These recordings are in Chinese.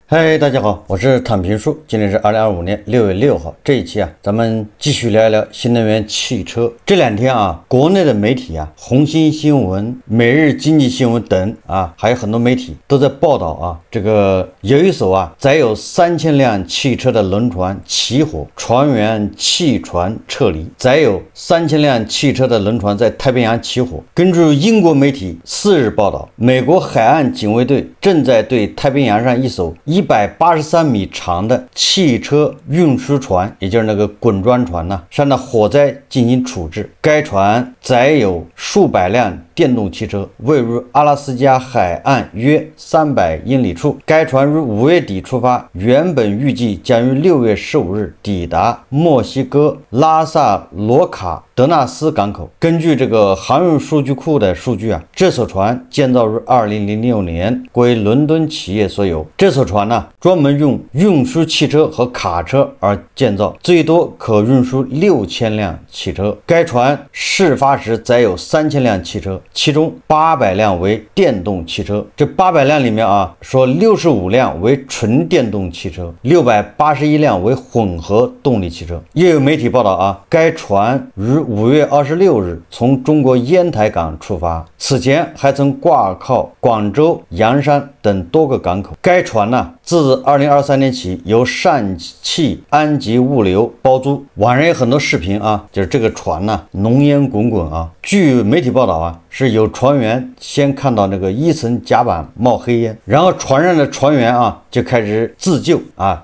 嗨，大家好，我是躺平叔。今天是2025年6月6号。这一期咱们继续聊一聊新能源汽车。这两天国内的媒体红星新闻、每日经济新闻等还有很多媒体都在报道这个有一艘载有3000辆汽车的轮船起火，船员弃船撤离。载有3000辆汽车的轮船在太平洋起火。根据英国媒体4日报道，美国海岸警卫队正在对太平洋上一艘183米长的汽车运输船，也就是那个滚装船上的火灾进行处置。该船载有数百辆电动汽车，位于阿拉斯加海岸约300英里处。该船于5月底出发，原本预计将于6月15日抵达墨西哥拉萨罗卡德纳斯港口。根据这个航运数据库的数据这艘船建造于2006年，归伦敦企业所有。这艘船专门用运输汽车和卡车而建造，最多可运输6000辆汽车。该船事发时载有3000辆汽车，其中800辆为电动汽车。这800辆里面说65辆为纯电动汽车，681辆为混合动力汽车。又有媒体报道该船于5月26日从中国烟台港出发，此前还曾挂靠广州、洋山等多个港口。该船自2023年起由上汽安吉物流包租。网上有很多视频就是这个船浓烟滚滚据媒体报道是有船员先看到那个一层甲板冒黑烟，然后船上的船员就开始自救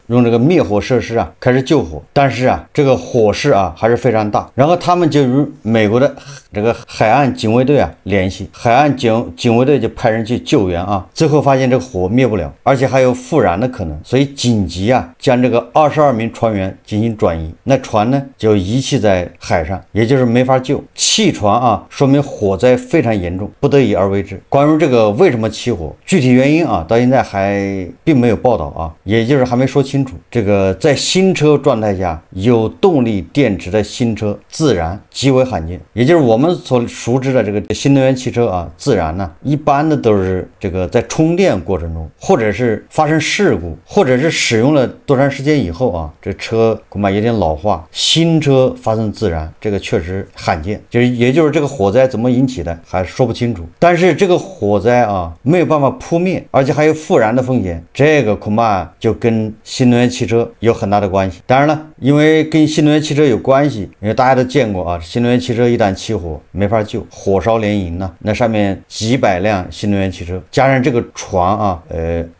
用这个灭火设施开始救火。但是这个火势还是非常大，然后他们就与美国的这个海岸警卫队联系，海岸警卫队就派人去救援最后发现这个火灭不了，而且还有复燃的可能，所以紧急将这个22名船员进行转移。那船呢就遗弃在海上，也就是没法救。弃船说明火灾非常严重，不得已而为之。关于这个为什么起火，具体原因到现在还并没有报道也就是还没说清楚。这个在新车状态下有动力电池的新车自燃极为罕见，也就是我们所熟知的这个新能源汽车自燃一般的都是这个在充电过程中，或者是发生事故，或者是使用了多长时间以后这车恐怕有点老化，新车发生自燃，这个确实罕见。也就是这个火灾怎么引起的还说不清楚。但是这个火灾没有办法扑灭，而且还有复燃的风险，这个恐怕就跟新能源汽车有很大的关系。当然了，因为跟新能源汽车有关系，因为大家都见过新能源汽车一旦起火没法救，火烧连营那上面几百辆新能源汽车，加上这个船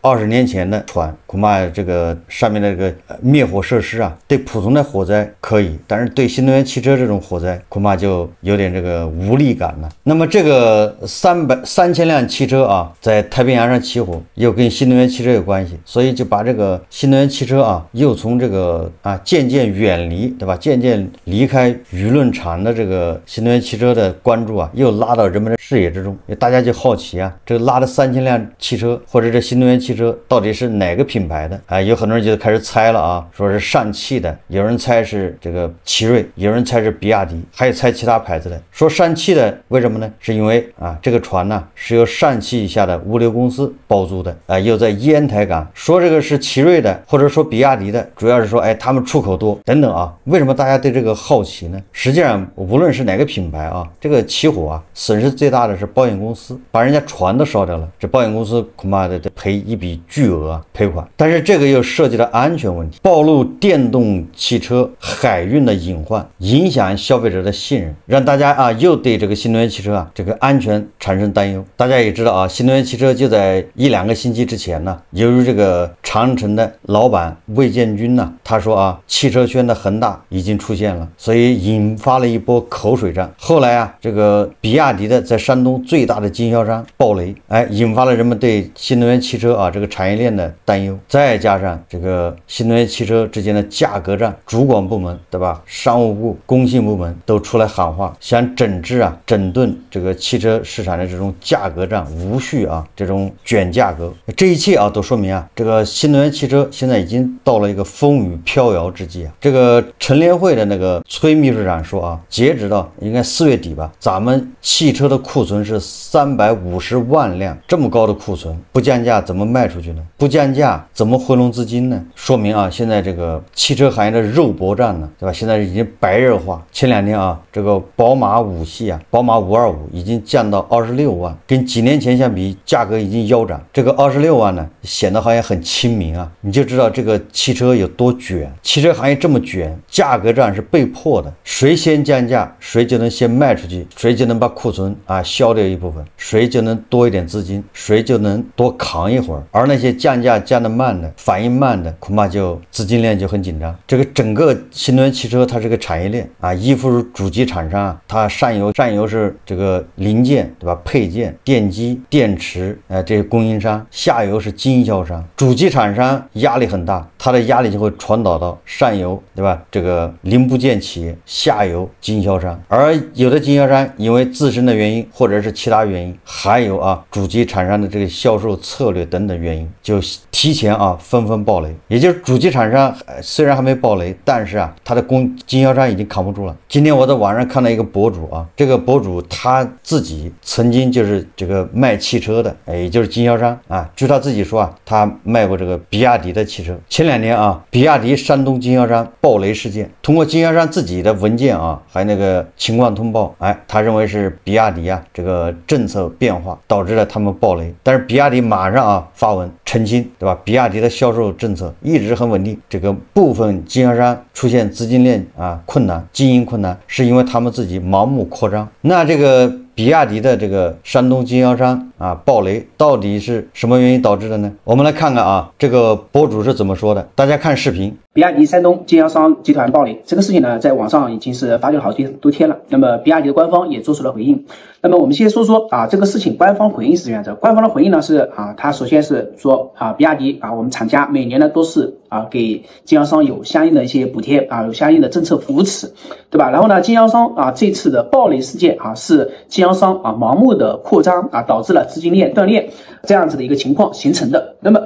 20年前的船，恐怕这个上面的这个灭火设施对普通的火灾可以，但是对新能源汽车这种火灾恐怕就有点这个无力感了。那么这个3000辆汽车在太平洋上起火，又跟新能源汽车有关系，所以就把这个新能源汽车又从这个渐渐远离，对吧？渐渐离开舆论场的这个新能源汽车的关注又拉到人们的视野之中。大家就好奇这个拉的3000辆汽车或者这新能源汽车到底是哪个品牌的有很多人就开始猜了说是上汽的，有人猜是这个奇瑞，有人猜是比亚迪，还有猜其他牌子的。说上汽的为什么呢？是因为这个船是由上汽下的物流公司包租的又在烟台港。说这个是奇瑞的或者说比亚迪的，主要是说他们出口多等等为什么大家对这个好奇呢？实际上无论是哪个品牌这个起火损失最大的是保险公司，把人家船都烧掉了，这保险公司恐怕得赔一笔巨额赔款。但是这个又涉及到安全问题，暴露电动汽车海运的隐患，影响消费者的信任，让大家又对这个新能源汽车这个安全产生担忧。大家也知道新能源汽车就在1-2个星期之前由于这个长城的老板魏建军他说汽车圈的恒大已经出现了，所以引发了一波口水战。后来这个比亚迪的在山东最大的经销商爆雷，引发了人们对新能源汽车这个产业链的担忧。再加上这个新能源汽车之间的价格战，主管部门对吧，商务部、工信部门都出来喊话，想整顿这个个汽车市场的这种价格战，无序啊这种卷价格，这一切啊都说明啊，这个新能源汽车现在已经到了一个风雨飘摇之际啊。这个乘联会的那个崔秘书长说啊，截止到应该4月底吧，咱们汽车的库存是350万辆，这么高的库存，不降价怎么卖出去呢？不降价怎么回笼资金呢？说明啊，现在这个汽车行业的肉搏战呢，对吧？现在已经白热化。前2天啊，这个宝马5系啊，宝马525已经降到26万，跟几年前相比，价格已经腰斩。这个26万呢，显得好像很亲民啊，你就知道这个汽车有多卷。汽车行业这么卷，价格战是被迫的，谁先降价，谁就能先卖出去，谁就能把库存啊消掉一部分，谁就能多一点资金，谁就能多扛一会儿。而那些降价降得慢的，反应慢的，恐怕就资金链就很紧张。这个整个新能源汽车它是个产业链啊，依附主机厂商啊，它上游是这个零件，对吧？配件、电机、电池，这些供应商，下游是经销商。主机厂商压力很大，它的压力就会传导到上游，对吧？这个零部件企业，下游经销商。而有的经销商因为自身的原因，或者是其他原因，还有啊主机厂商的这个销售策略等等原因，就提前啊纷纷爆雷。也就是主机厂商虽然还没爆雷，但是啊他的经销商已经扛不住了。今天我在网上看到一个博主啊，这个博主他自己曾经就是这个卖汽车的，也就是经销商啊。据他自己说啊，他卖过这个比亚迪的汽车。前2天啊，比亚迪山东经销商爆雷事件，通过经销商自己的文件啊，还有那个情况通报，他认为是比亚迪啊这个政策变化导致了他们爆雷。但是比亚迪马上啊发文澄清，对吧？比亚迪的销售政策一直很稳定，这个部分经销商出现资金链啊困难、经营困难，是因为他们自己盲目扩张。那这个比亚迪的这个山东经销商啊爆雷，到底是什么原因导致的呢？我们来看看啊，这个博主是怎么说的。大家看视频。比亚迪山东经销商集团爆雷这个事情呢，在网上已经是发酵了好多天了。那么比亚迪的官方也做出了回应。那么我们先说说啊，这个事情官方回应是这样子。官方的回应呢是啊，他首先是说啊，比亚迪啊，我们厂家每年呢都是啊给经销商有相应的一些补贴啊，有相应的政策扶持，对吧？然后呢，经销商啊这次的爆雷事件啊，是经销商啊盲目的扩张啊，导致了资金链断裂这样子的一个情况形成的。那么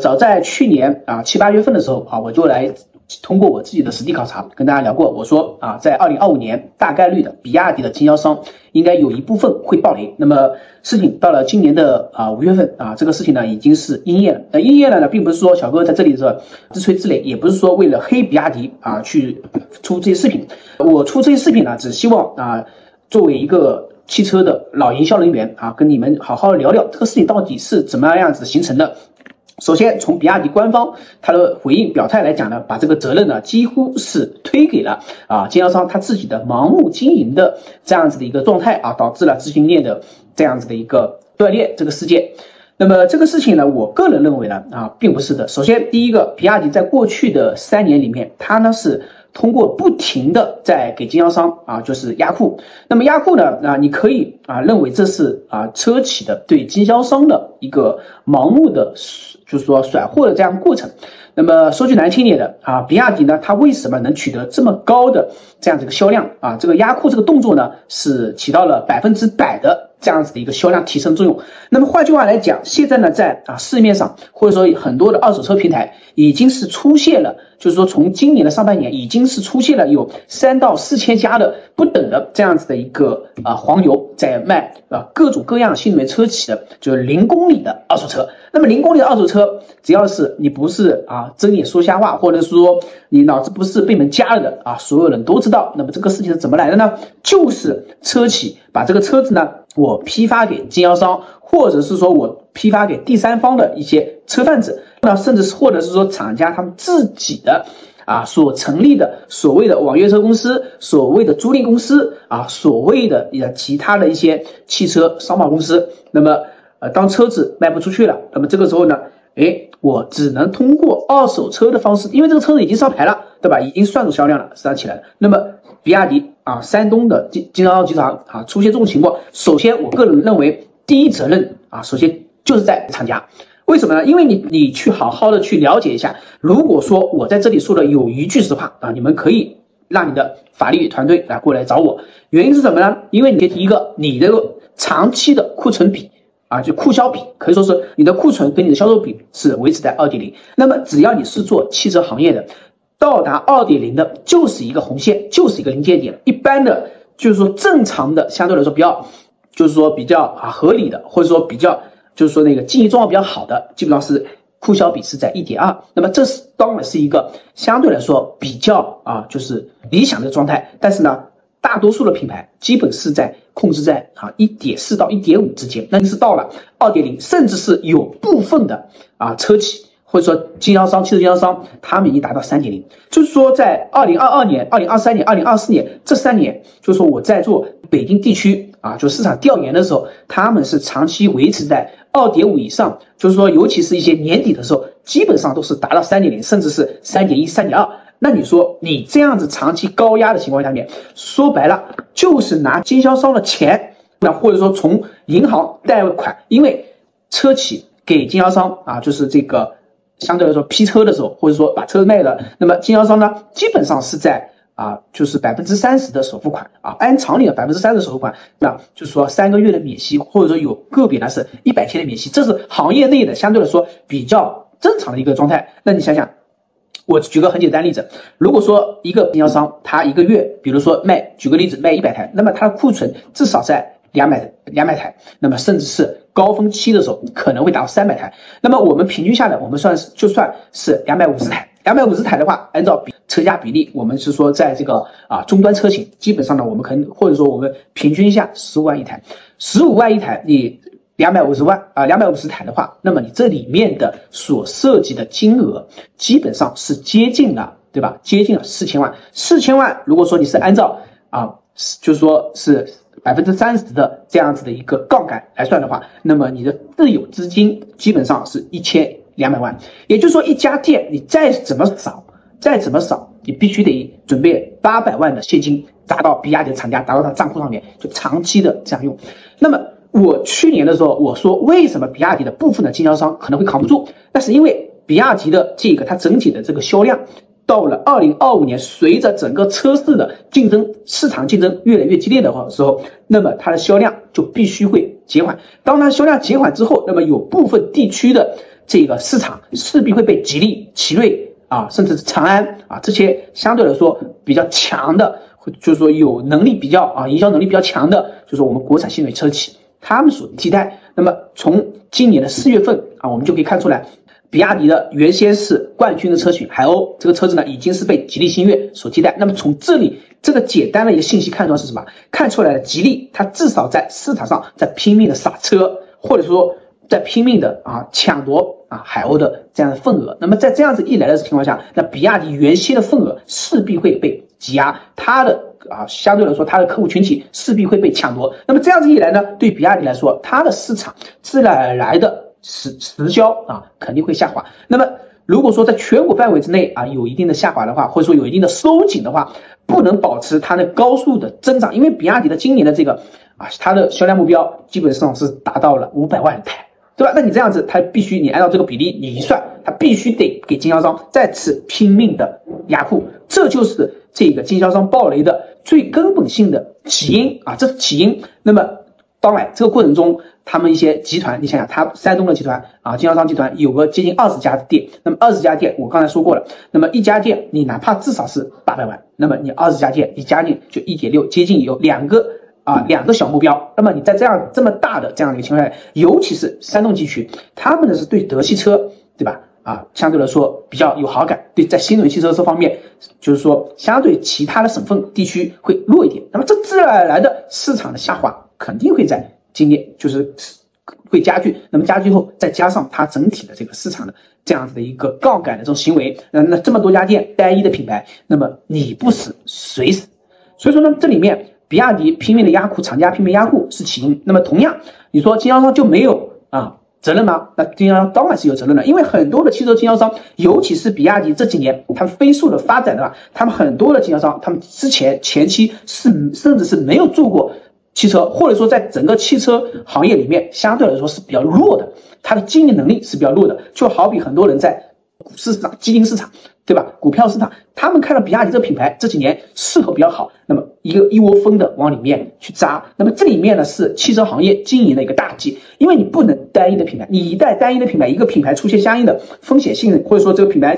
早在去年啊7、8月份的时候啊，我就来通过我自己的实地考察跟大家聊过，我说啊，在2025年大概率的比亚迪的经销商应该有一部分会爆雷。那么事情到了今年的5月份啊，这个事情呢已经是应验了。应验了呢，并不是说小哥在这里是自吹自擂，也不是说为了黑比亚迪啊去出这些视频。我出这些视频呢，只希望啊作为一个汽车的老营销人员啊，跟你们好好聊聊这个事情到底是怎么样子形成的。首先从比亚迪官方他的回应表态来讲呢，把这个责任呢几乎是推给了经销商他自己的盲目经营的这样子的一个状态啊，导致了资金链的这样子的一个断裂这个事件。那么这个事情呢，我个人认为呢并不是的。首先第一个，比亚迪在过去的3年里面，它呢是通过不停的在给经销商就是压库。那么压库呢你可以认为这是车企的对经销商的一个盲目的就是说甩货的这样过程。那么说句难听点的比亚迪呢，它为什么能取得这么高的这样子一个销量这个压库这个动作呢，是起到了100%的这样子的一个销量提升作用。那么换句话来讲，现在呢在市面上或者说很多的二手车平台已经是出现了，就是说从今年的上半年已经是出现了有3到4千家的不等的这样子的一个黄牛在卖各种各样新能源车企的就是0公里的二手车。那么0公里的二手车，只要是你不是睁眼说瞎话，或者说你脑子不是被门夹了的所有人都知道。那么这个事情是怎么来的呢？就是车企把这个车子呢，我批发给经销商，或者是说我批发给第三方的一些车贩子，那甚至是或者是说厂家他们自己的所成立的所谓的网约车公司，所谓的租赁公司所谓的其他的一些汽车商贸公司。那么当车子卖不出去了，那么这个时候呢我只能通过二手车的方式，因为这个车子已经上牌了，对吧？已经算入销量了，上起来了。那么比亚迪山东的经销商集团出现这种情况，首先我个人认为第一责任首先就是在厂家。为什么呢？因为你去好好的去了解一下，如果说我在这里说的有一句实话你们可以让你的法律团队过来找我。原因是什么呢？因为你第一个，你的长期的库存比就库销比，可以说是你的库存跟你的销售比是维持在 2.0。那么只要你是做汽车行业的，到达 2.0 的就是一个红线，就是一个临界点。一般的就是说正常的，相对来说比较合理的，或者说比较就是说那个经济状况比较好的，基本上是库销比是在 1.2。那么这是当然是一个相对来说比较就是理想的状态。但是呢，大多数的品牌基本是在控制在1.4到 1.5 之间，那是到了 2.0， 甚至是有部分的车企或者说经销商、汽车经销商，他们已经达到 3.0。就是说在2022年、2023年、2024年这3年，就是说我在做北京地区就市场调研的时候，他们是长期维持在 2.5 以上，就是说尤其是一些年底的时候，基本上都是达到 3.0， 甚至是 3.1、3.2。那你说你这样子长期高压的情况下面，说白了就是拿经销商的钱，那或者说从银行贷款，因为车企给经销商就是这个相对来说批车的时候，或者说把车卖了，那么经销商呢基本上是在就是 30% 的首付款按常理的 30% 的首付款，那就是说3个月的免息，或者说有个别呢是100天的免息，这是行业内的相对来说比较正常的一个状态。那你想想，我举个很简单的例子，如果说一个经销商他一个月，比如说举个例子卖100台，那么他的库存至少在200台，那么甚至是高峰期的时候可能会达到300台。那么我们平均下来，我们就算是250台，250台的话，按照车价比例，我们是说在这个终端车型，基本上呢我们可能或者说我们平均一下15万一台，15万一台，你250台的话，那么你这里面的所涉及的金额基本上是接近了，对吧？接近了4000万。4000万，如果说你是按照就是说是30%的这样子的一个杠杆来算的话，那么你的自有资金基本上是1200万。也就是说，一家店你再怎么少，你必须得准备800万的现金砸到比亚迪的厂家，砸到他账户上面，就长期的这样用。那么我去年的时候我说，为什么比亚迪的部分的经销商可能会扛不住？那是因为比亚迪的它整体的这个销量到了2025年，随着整个车市的市场竞争越来越激烈的时候，那么它的销量就必须会减缓。当它销量减缓之后，那么有部分地区的这个市场势必会被吉利、奇瑞甚至是长安这些相对来说比较强的，就是说有能力比较营销能力比较强的，就是我们国产新锐车企，他们所替代。那么从今年的4月份我们就可以看出来，比亚迪的原先是冠军的车型海鸥，这个车子呢已经是被吉利星越所替代。那么从这里这个简单的一个信息看出来是什么？看出来的吉利它至少在市场上在拼命的刹车，或者说在拼命的抢夺海鸥的这样的份额。那么在这样子一来的情况下，那比亚迪原先的份额势必会被挤压，它的相对来说它的客户群体势必会被抢夺。那么这样子一来呢，对比亚迪来说，它的市场自然而然的实销肯定会下滑。那么如果说在全国范围之内有一定的下滑的话，或者说有一定的收紧的话，不能保持它的高速的增长。因为比亚迪的今年的这个它的销量目标基本上是达到了500万台，对吧？那你这样子，它必须你按照这个比例你一算，它必须得给经销商再次拼命的压库，这就是这个经销商暴雷的最根本性的起因这是起因。那么当然这个过程中，他们一些集团，你想想，他山东的集团经销商集团有个接近20家店，那么20家店我刚才说过了，那么一家店你哪怕至少是800万，那么你20家店，你加进就 1.6， 接近有两个小目标。那么你在这么大的这样的一个情况下，尤其是山东地区，他们呢是对德系车，对吧？相对来说比较有好感，对在新能源汽车这方面，就是说相对其他的省份地区会弱一点。那么这自然而然的市场的下滑肯定会在今年就是会加剧。那么加剧后，再加上它整体的这个市场的这样子的一个杠杆的这种行为，那这么多家店单一的品牌，那么你不死谁死？所以说呢，这里面比亚迪拼命的压库，厂家拼命压库是起因。那么同样，你说经销商就没有责任吗？那经销商当然是有责任的，因为很多的汽车经销商，尤其是比亚迪这几年他们飞速的发展的话，他们很多的经销商，他们前期甚至是没有做过汽车，或者说在整个汽车行业里面相对来说是比较弱的，它的经营能力是比较弱的。就好比很多人在股市市场、基金市场，对吧？股票市场，他们看到比亚迪这个品牌这几年势头比较好，那么一窝蜂的往里面去扎。那么这里面呢是汽车行业经营的一个大忌，因为你不能单一的品牌，你一旦单一的品牌，一个品牌出现相应的风险性，或者说这个品牌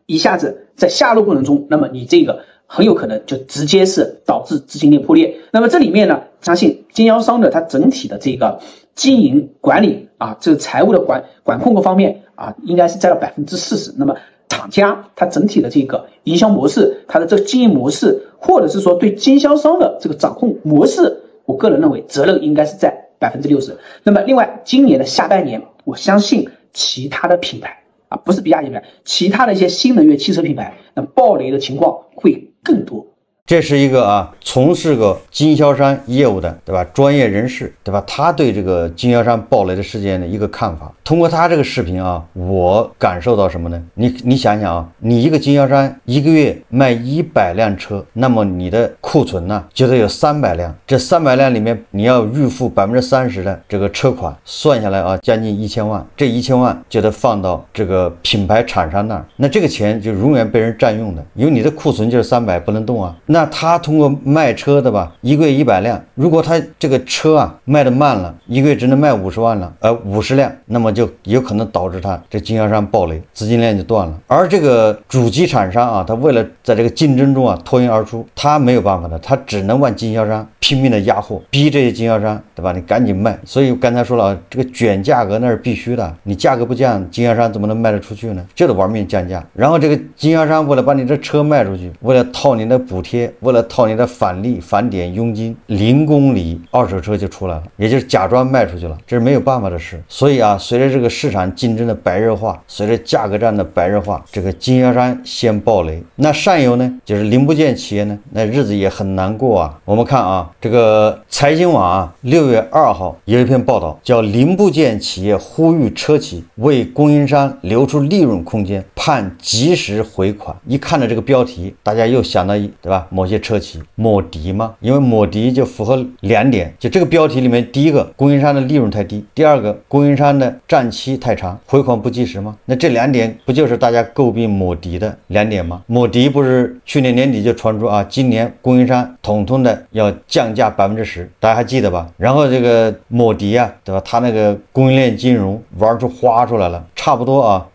一下子在下落过程中，那么你这个很有可能就直接是导致资金链破裂。那么这里面呢，相信经销商的它整体的这个经营管理啊，这个财务的管控各方面啊，应该是占了40%。那么厂家它整体的这个营销模式，它的这个经营模式，或者是说对经销商的这个掌控模式，我个人认为责任应该是在60%。那么另外，今年的下半年，我相信其他的品牌啊，不是比亚迪品牌，其他的一些新能源汽车品牌，那暴雷的情况会更多。这是一个从事过经销商业务的，对吧？专业人士，对吧？他对这个经销商暴雷的事件的一个看法。通过他这个视频我感受到什么呢？你想想你一个经销商一个月卖100辆车，那么你的库存呢就得有300辆，这300辆里面你要预付30%的这个车款，算下来将近1000万，这1000万就得放到这个品牌厂商那儿，那这个钱就永远被人占用的，因为你的库存就是300，不能动那他通过卖车的吧，一个月100辆，如果他这个车卖得慢了，一个月只能卖50万了，50辆，那么就有可能导致他这经销商暴雷，资金链就断了。而这个主机厂商他为了在这个竞争中脱颖而出，他没有办法的，他只能往经销商拼命的压货，逼这些经销商，对吧？你赶紧卖。所以刚才说了这个卷价格那是必须的，你价格不降，经销商怎么能卖得出去呢？就得玩命降价。然后这个经销商为了把你这车卖出去，为了套你的补贴，为了套你的返利、返点、佣金，0公里二手车就出来了，也就是假装卖出去了，这是没有办法的事。所以随着这个市场竞争的白热化，随着价格战的白热化，这个经销商先暴雷，那上游呢，就是零部件企业呢，那日子也很难过我们看这个财经网6月2号有一篇报道，叫零部件企业呼吁车企为供应商留出利润空间，盼及时回款。一看到这个标题，大家又想到对吧？某些车企抹敌吗？因为抹敌就符合2点，就这个标题里面，第一个供应商的利润太低，第二个供应商的账期太长，回款不及时吗？那这2点不就是大家诟病抹敌的2点吗？抹敌不是去年年底就传出今年供应商统统的要降价10%，大家还记得吧？然后这个抹敌对吧？他那个供应链金融玩出花出来了，差不多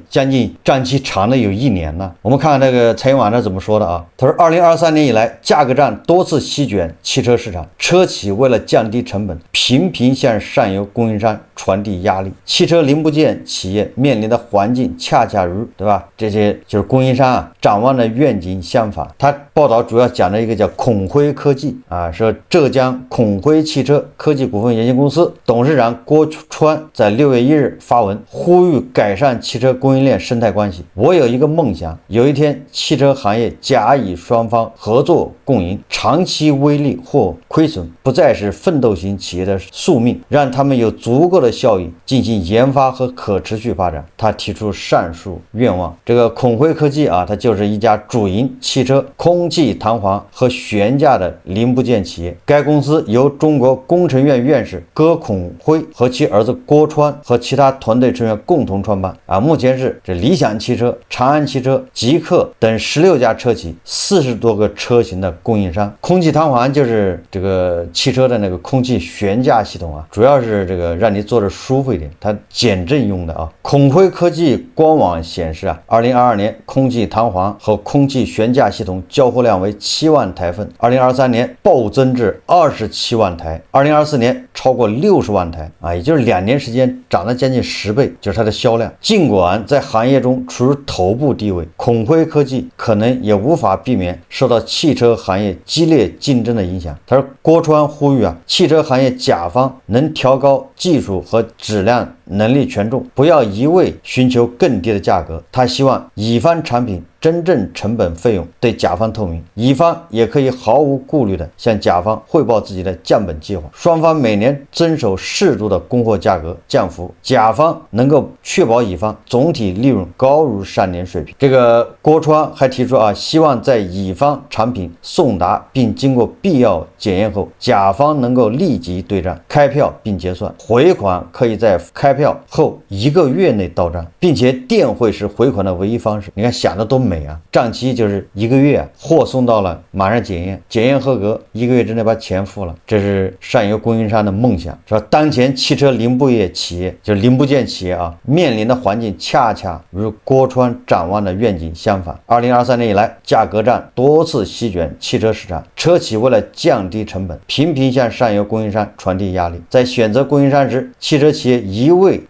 将近账期长的有1年了。我们看看那个财经网上怎么说的他说2023年以来，价格战多次席卷汽车市场，车企为了降低成本，频频向上游供应商传递压力。汽车零部件企业面临的环境恰恰与对吧？这些就是供应商展望的愿景相反。他报道主要讲了一个叫孔辉科技说浙江孔辉汽车科技股份有限公司董事长郭川在6月1日发文，呼吁改善汽车供应链生态关系。我有一个梦想，有一天汽车行业甲乙双方合作共赢，长期微利或亏损不再是奋斗型企业的宿命，让他们有足够的效益进行研发和可持续发展。他提出上述愿望。这个孔辉科技它就是一家主营汽车空气弹簧和悬架的零部件企业。该公司由中国工程院院士葛孔辉和其儿子郭川和其他团队成员共同创办目前是这理想汽车、长安汽车、极客等16家车企40多个车型的供应商。空气弹簧就是这个汽车的那个空气悬架系统主要是这个让你坐着舒服一点，它减震用的孔辉科技官网显示2022年空气弹簧和空气悬架系统交货量为7万台份，2023年暴增至27万台，2024年超过60万台也就是2年时间涨了将近10倍，就是它的销量。尽管在行业中处于头部地位，孔辉科技可能也无法避免受到汽车行业激烈竞争的影响。他说，郭川呼吁汽车行业甲方能调高技术和质量能力权重，不要一味寻求更低的价格。他希望乙方产品真正成本费用对甲方透明，乙方也可以毫无顾虑地向甲方汇报自己的降本计划，双方每年遵守适度的供货价格降幅，甲方能够确保乙方总体利润高于3年水平。这个郭川还提出希望在乙方产品送达并经过必要检验后，甲方能够立即对账开票并结算，回款可以在开票后1个月内到账，并且电汇是回款的唯一方式。你看想的多美啊！账期就是1个月啊，货送到了马上检验，检验合格，1个月之内把钱付了，这是上游供应商的梦想，是吧？当前汽车零部业企业，就是零部件企业啊，面临的环境恰恰与郭川展望的愿景相反。2023年以来，价格战多次席卷汽车市场，车企为了降低成本，频频向上游供应商传递压力。在选择供应商时，汽车企业一味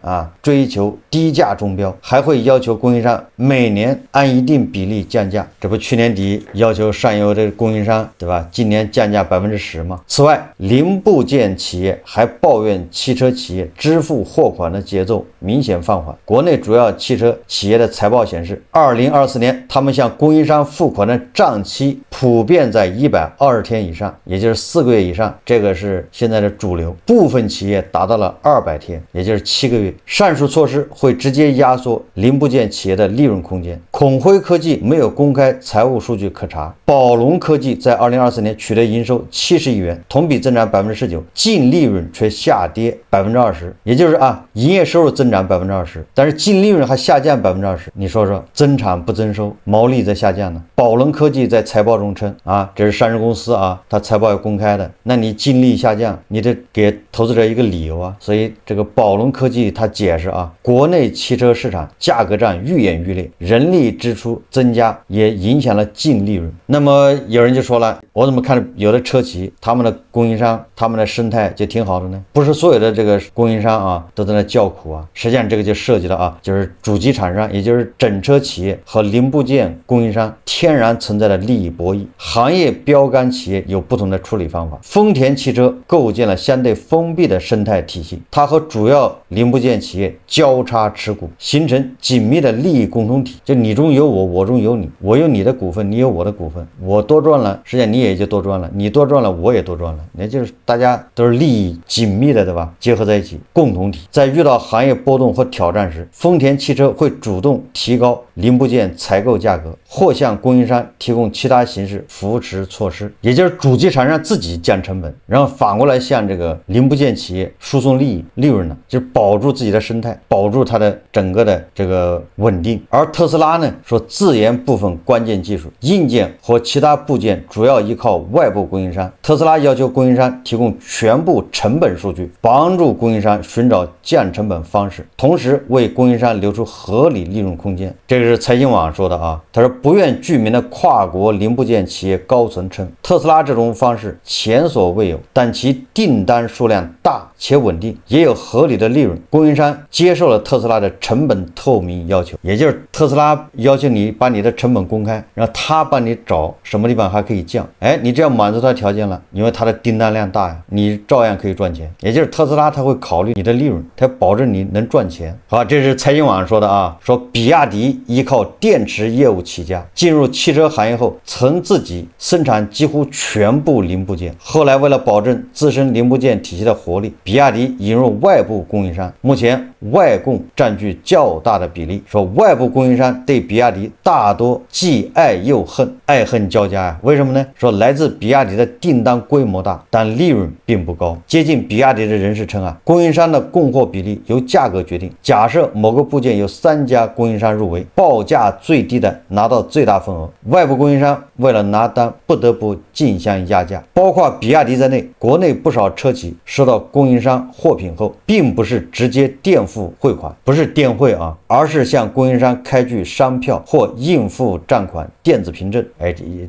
追求低价中标，还会要求供应商每年按一定比例降价。这不去年底要求上游的供应商，对吧？今年降价10%嘛。此外，零部件企业还抱怨汽车企业支付货款的节奏明显放缓。国内主要汽车企业的财报显示，2024年他们向供应商付款的账期普遍在120天以上，也就是4个月以上，这个是现在的主流。部分企业达到了200天，也就是7个月。上述措施会直接压缩零部件企业的利润空间。孔辉科技没有公开财务数据可查，宝龙科技在2024年取得营收70亿元，同比增长19%，净利润却下跌20%，也就是营业收入增长20%，但是净利润还下降20%。你说说，增产不增收，毛利在下降呢？宝龙科技在财报中称这是上市公司它财报要公开的，那你净利下降，你得给投资者一个理由啊。所以这个宝龙科技它解释国内汽车市场价格战愈演愈烈，人力支出增加也影响了净利润。那么有人就说了，我怎么看有的车企他们的供应商他们的生态就挺好的呢？不是所有的这个供应商都在那叫苦实际上这个就涉及了就是主机厂商，也就是整车企业和零部件供应商天然存在的利益博弈。行业标杆企业有不同的处理方法。丰田汽车构建了相对封闭的生态体系，它和主要零部件企业交叉持股，形成紧密的利益共同体。就你中有我，我中有你，我有你的股份，你有我的股份，我多赚了，实际上你也就多赚了，你多赚了，我也多赚了，也就是大家都是利益紧密的，对吧？结合在一起，共同体。在遇到行业波动或挑战时，丰田汽车会主动提高零部件采购价格，或向供应商提供其他形式扶持措施，也就是主机厂商自己降成本，然后反过来向这个零部件企业输送利润呢，就是保住自己的生态，保住它的整个的这个稳定。而特斯拉呢说，自研部分关键技术硬件和其他部件主要依靠外部供应商。特斯拉要求供应商提供全部成本数据，帮助供应商寻找降成本方式，同时为供应商留出合理利润空间。这个是财经网说的他说不愿具名的跨国零部件企业高层称，特斯拉这种方式前所未有，但其订单数量大且稳定，也有合理的利润。供应商接受了特斯拉的成本透明要求，也就是特斯拉要求你把你的成本公开，然后他帮你找什么地方还可以降。你只要满足他条件了，因为他的订单量大呀，你照样可以赚钱。也就是特斯拉他会考虑你的利润，他保证你能赚钱。好，这是财经网说的说比亚迪依靠电池业务起家，进入汽车行业后曾自己生产几乎全部零部件，后来为了保证自身零部件体系的活力，比亚迪引入外部供应商，目前外供占据较大的比例。说外部供应商对比亚迪大多既爱又恨，爱恨交加为什么呢？说来自比亚迪的订单规模大，但利润并不高。接近比亚迪的人士称供应商的供货比例由价格决定，假设某个部件有3家供应商入围，报价最低的拿到最大份额，外部供应商为了拿单不得不竞相压价。包括比亚迪在内，国内不少车企收到供应商货品后，并不是直接垫付汇款，不是电汇而是向供应商开具商票或应付账款电子凭证，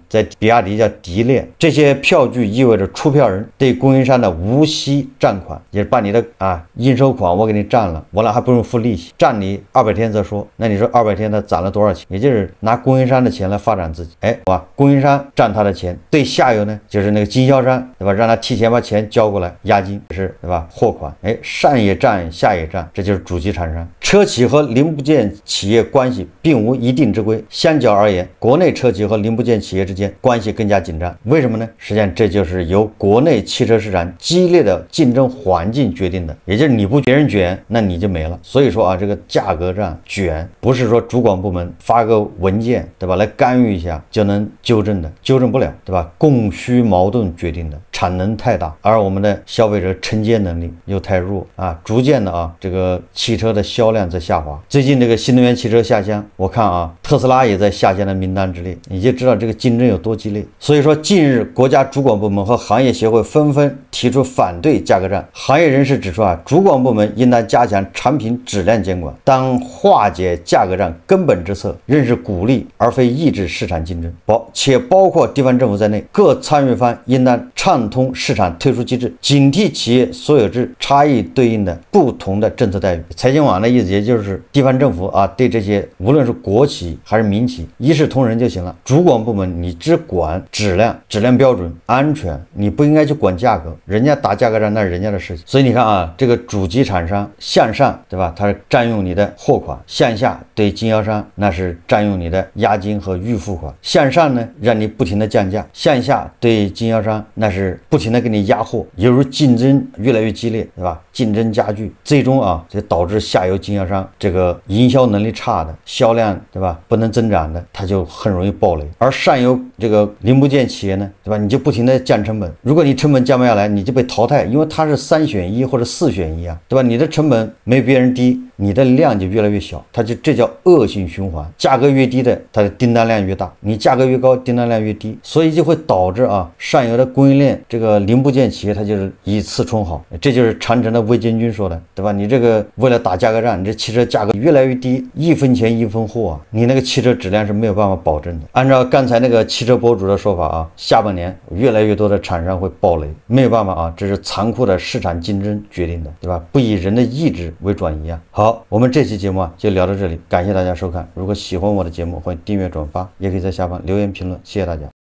在比亚迪叫迪链。这些票据意味着出票人对供应商的无息账款，也是把你的应收款我给你占了，完了还不用付利息，占你200天再说。那你说200天他攒了多少钱？也就是拿供应商的钱来发展自己。供应商占他的钱，对下游呢就是那个经销商，对吧？让他提前把钱交过来，押金是对吧？货款，上也占，下也占，这就是主机厂商。车企和零部件企业关系并无一定之规。相较而言，国内车企和零部件企业之间关系更加紧张。为什么呢？实际上这就是由国内汽车市场激烈的竞争环境决定的，也就是你不别人卷，那你就没了。所以说啊，这个价格战卷不是说主管部门发个文件，对吧，来干预一下就能纠正的，纠正不了，对吧？供需矛盾决定的，产能太大，而我们的消费者承接能力又太弱啊，逐渐的啊，这个汽车的销量在下滑。最近这个新能源汽车下乡，我看啊，特斯拉也在下乡的名单之列，你就知道这个竞争有多激烈。所以说，近日国家主管部门和行业协会纷纷提出反对价格战。行业人士指出啊，主管部门应当加强产品质量监管，当化解价格战根本之策，仍是鼓励而非抑制市场竞争，且包括地方政府在内，各参与方应当畅通市场退出机制，警惕企业所有制差异对应的不同的政策待遇。财经网的意思也就是地方政府啊，对这些无论是国企还是民企一视同仁就行了。主管部门你只管质量标准、安全，你不应该去管价格，人家打价格战那是人家的事情。所以你看啊，这个主机厂商向上，对吧？他是占用你的货款，向下对经销商那是占用你的押金和预付款。向上呢，让你不停的降价；向下对经销商那是不停的给你压货，犹如竞争越来越激烈，对吧？竞争加剧，最终啊，就导致下游经销商这个营销能力差的，销量对吧不能增长的，它就很容易暴雷。而上游这个零部件企业呢，对吧？你就不停的降成本，如果你成本降不下来，你就被淘汰，因为它是3选1或者4选1啊，对吧？你的成本没别人低，你的量就越来越小，这叫恶性循环。价格越低的，它的订单量越大，你价格越高，订单量越低，所以就会导致啊，上游的供应链这个零部件企业它就是以次充好。这就是长城的魏建军说的，对吧？你这个为了打价格战，你这汽车价格越来越低，1分钱1分货啊，你那个汽车质量是没有办法保证的。按照刚才那个汽车博主的说法啊，下半年越来越多的厂商会爆雷，没有办法啊，这是残酷的市场竞争决定的，对吧？不以人的意志为转移啊。好，我们这期节目啊就聊到这里，感谢大家收看。如果喜欢我的节目，欢迎订阅转发，也可以在下方留言评论，谢谢大家。